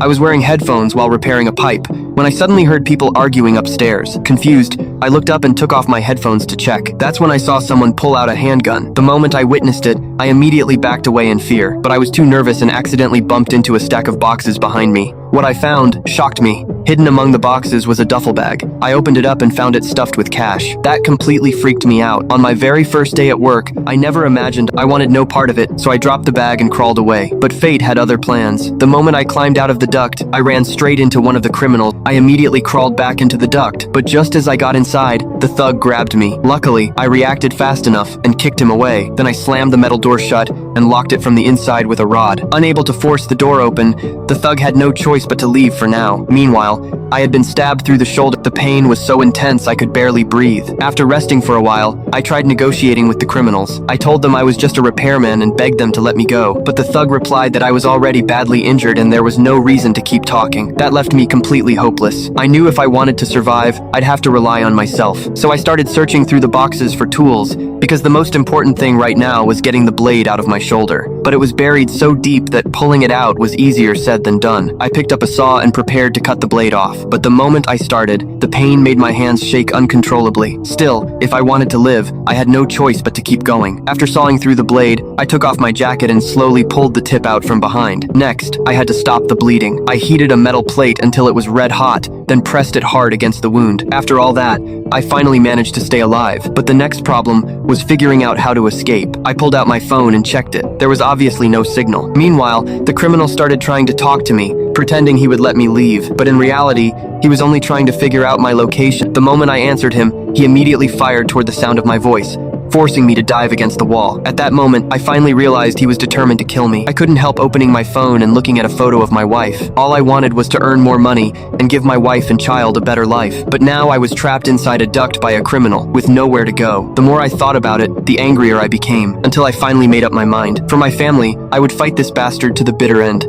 I was wearing headphones while repairing a pipe when I suddenly heard people arguing upstairs. Confused, I looked up and took off my headphones to check. That's when I saw someone pull out a handgun. The moment I witnessed it, I immediately backed away in fear, but I was too nervous and accidentally bumped into a stack of boxes behind me. What I found shocked me. Hidden among the boxes was a duffel bag. I opened it up and found it stuffed with cash. That completely freaked me out. On my very first day at work, I never imagined I wanted no part of it, so I dropped the bag and crawled away. But fate had other plans. The moment I climbed out of the duct, I ran straight into one of the criminals. I immediately crawled back into the duct, but just as I got inside, the thug grabbed me. Luckily, I reacted fast enough and kicked him away. Then I slammed the metal door shut and locked it from the inside with a rod. Unable to force the door open, the thug had no choice but to leave for now. Meanwhile, I had been stabbed through the shoulder. The pain was so intense I could barely breathe. After resting for a while, I tried negotiating with the criminals. I told them I was just a repairman and begged them to let me go, but the thug replied that I was already badly injured and there was no reason to keep talking. That left me completely hopeless. I knew if I wanted to survive, I'd have to rely on myself. So I started searching through the boxes for tools, because the most important thing right now was getting the blade out of my shoulder. But it was buried so deep that pulling it out was easier said than done. I picked up a saw and prepared to cut the blade off, but the moment I started, the pain made my hands shake uncontrollably. Still, if I wanted to live, I had no choice but to keep going. After sawing through the blade, I took off my jacket and slowly pulled the tip out from behind. Next, I had to stop the bleeding. I heated a metal plate until it was red hot, then pressed it hard against the wound. After all that, I finally managed to stay alive, but the next problem was figuring out how to escape. I pulled out my phone and checked it. There was obviously no signal. Meanwhile, the criminal started trying to talk to me, pretending he would let me leave, but in reality, he was only trying to figure out my location. The moment I answered him, he immediately fired toward the sound of my voice, forcing me to dive against the wall. At that moment, I finally realized he was determined to kill me. I couldn't help opening my phone and looking at a photo of my wife. All I wanted was to earn more money and give my wife and child a better life. But now I was trapped inside a duct by a criminal, with nowhere to go. The more I thought about it, the angrier I became, until I finally made up my mind. For my family, I would fight this bastard to the bitter end.